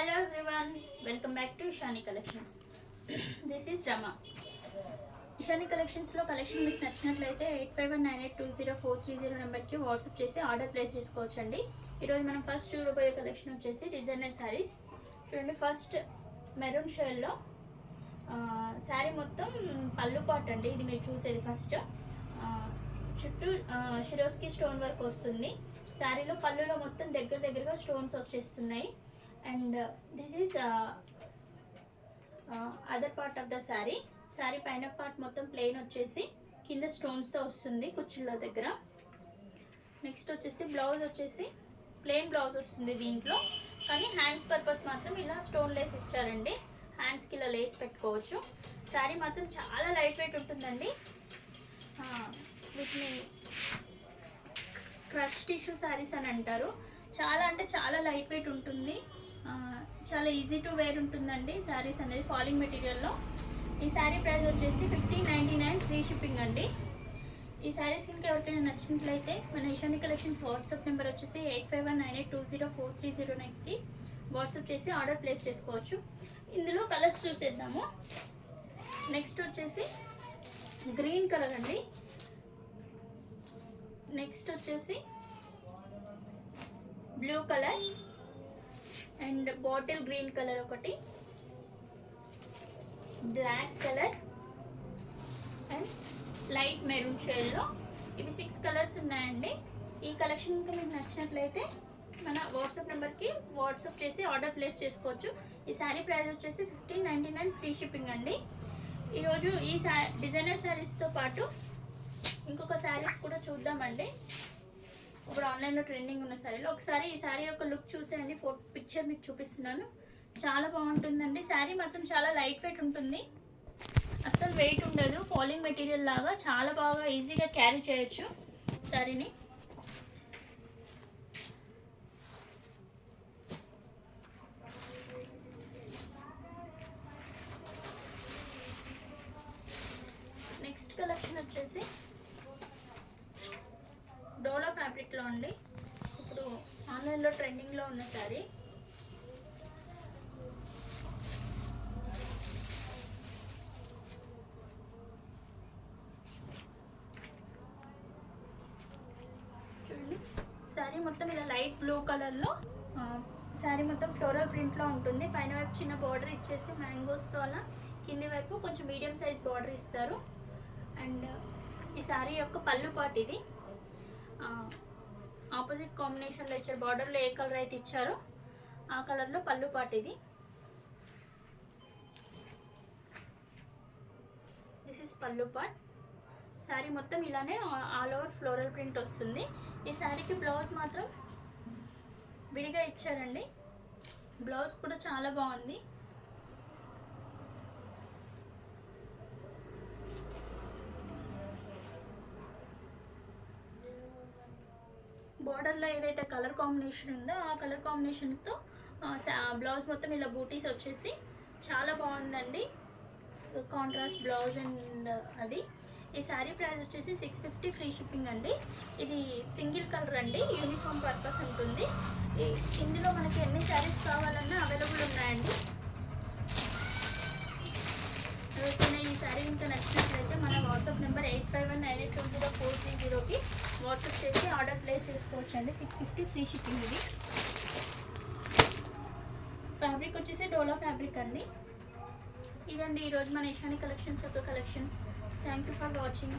Hello everyone, welcome back to Ishani Collections. This is Rama. Ishani Collections లో collection మీకు నచ్చినట్లయితే 8519820430 నెంబర్కి WhatsApp చేసి ఆర్డర్ ప్లేస్ చేసుకోవచ్చండి. ఈరోజు మనం ఫస్ట్ చూడబోయే కలెక్షన్ వచ్చేసి డిజైనర్ శారీస్. చూడండి, ఫస్ట్ మెరూన్ షేడ్లో శారీ మొత్తం పళ్ళు పాట్ అండి. ఇది మీరు చూసేది ఫస్ట్. చుట్టూ షిరోస్కి స్టోన్ వర్క్ వస్తుంది. శారీలో పళ్ళులో మొత్తం దగ్గరగా స్టోన్స్ వచ్చేస్తున్నాయి. And this is other part of the sari. Sari పైన పార్ట్ మొత్తం ప్లెయిన్ వచ్చేసి కింద స్టోన్స్తో వస్తుంది కుచ్చుళ్ళ దగ్గర. నెక్స్ట్ వచ్చేసి బ్లౌజ్ వచ్చేసి ప్లెయిన్ బ్లౌజ్ వస్తుంది దీంట్లో, కానీ హ్యాండ్స్ పర్పస్ మాత్రం ఇలా స్టోన్ లేస్ ఇచ్చారండి. హ్యాండ్స్కి ఇలా లేస్ పెట్టుకోవచ్చు. శారీ మాత్రం చాలా లైట్ వెయిట్ ఉంటుందండి. వీటిని క్రష్ టిష్యూ శారీస్ అని అంటారు. చాలా అంటే చాలా లైట్ వెయిట్ ఉంటుంది. చాలా ఈజీ టు వేర్ ఉంటుందండి శారీస్ అనేది ఫాలింగ్ మెటీరియల్లో. ఈ శారీ ప్రైస్ వచ్చేసి 1599 ఫ్రీ షిప్పింగ్ అండి. ఈ శారీస్ ఇంకా ఎవరికైనా నచ్చినట్లయితే మన ఇషాని కలెక్షన్స్ వాట్సాప్ నెంబర్ వచ్చేసి 8519820430కి వాట్సాప్ చేసి ఆర్డర్ ప్లేస్ చేసుకోవచ్చు. ఇందులో కలర్స్ చూసేద్దాము. నెక్స్ట్ వచ్చేసి గ్రీన్ కలర్ అండి. నెక్స్ట్ వచ్చేసి blue colour and bottle green colour ఒకటి, black colour and light maroon షేడ్లో. ఇవి 6 కలర్స్ ఉన్నాయండి. ఈ కలెక్షన్ ఇంకా మీకు నచ్చినట్లయితే మన వాట్సాప్ నెంబర్కి వాట్సాప్ చేసి ఆర్డర్ ప్లేస్ చేసుకోవచ్చు. ఈ శారీ ప్రైస్ వచ్చేసి 1599 ఫ్రీ షిప్పింగ్ అండి. ఈరోజు ఈ డిజైనర్ శారీస్తో పాటు ఇంకొక శారీస్ కూడా చూద్దామండి. ఇప్పుడు ఆన్లైన్లో ట్రెండింగ్ ఉన్న శారీలో ఒకసారి ఈ శారీ యొక్క లుక్ చూసేయండి. పిక్చర్ మీకు చూపిస్తున్నాను. చాలా బాగుంటుందండి. శారీ మాత్రం చాలా లైట్ వెయిట్ ఉంటుంది, అస్సలు వెయిట్ ఉండదు. ఫాలింగ్ మెటీరియల్ లాగా చాలా బాగా ఈజీగా క్యారీ చేయొచ్చు శారీని. నెక్స్ట్ కలెక్షన్ వచ్చేసి డోలా ఫ్యాబ్రిక్లో అండి. ఇప్పుడు ఆన్లైన్లో ట్రెండింగ్లో ఉన్న శారీ. చూడండి, శారీ మొత్తం ఇలా లైట్ బ్లూ కలర్లో శారీ మొత్తం ఫ్లోరల్ ప్రింట్లో ఉంటుంది. పైన వైపు చిన్న బార్డర్ ఇచ్చేసి మ్యాంగోస్తో అలా, కింది వైపు కొంచెం మీడియం సైజ్ బార్డర్ ఇస్తారు. అండ్ ఈ శారీ యొక్క పళ్ళు పాట్ ఇది. ఆపోజిట్ కాంబినేషన్లో ఇచ్చారు. బార్డర్లో ఏ కలర్ అయితే ఇచ్చారో ఆ కలర్లో పళ్ళు పాట్ ఇది. దిస్ ఇస్ పళ్ళు పాట్. శారీ మొత్తం ఇలానే ఆల్ ఓవర్ ఫ్లోరల్ ప్రింట్ వస్తుంది. ఈ శారీకి బ్లౌజ్ మాత్రం విడిగా ఇచ్చారండి. బ్లౌజ్ కూడా చాలా బాగుంది. బార్డర్లో ఏదైతే కలర్ కాంబినేషన్ ఉందో ఆ కలర్ కాంబినేషన్తో బ్లౌజ్ మొత్తం ఇలా బూటీస్ వచ్చేసి చాలా బాగుందండి. కాంట్రాస్ట్ బ్లౌజ్ అండ్ అది. ఈ శారీ ప్రైస్ వచ్చేసి 650 ఫ్రీ షిప్పింగ్ అండి. ఇది సింగిల్ కలర్ అండి, యూనిఫామ్ పర్పస్ ఉంటుంది. ఇందులో మనకి ఎన్ని శారీస్ కావాలన్నా అవైలబుల్ ఉన్నాయండి. ఎవరికైనా ఈ శారీ ఇంకా నచ్చినట్లయితే మన వాట్సాప్ నెంబర్ 8519820430కి వాట్సాప్ చేసి ఆర్డర్ ప్లేస్ చేసుకోవచ్చు అండి. 650 ఫ్రీ షిప్పింగ్. ఇది ఫ్యాబ్రిక్ వచ్చేసి డోలా ఫ్యాబ్రిక్ అండి. ఇదండి ఈరోజు మన ఇషాని కలెక్షన్స్ యొక్క collection. Thank you for watching.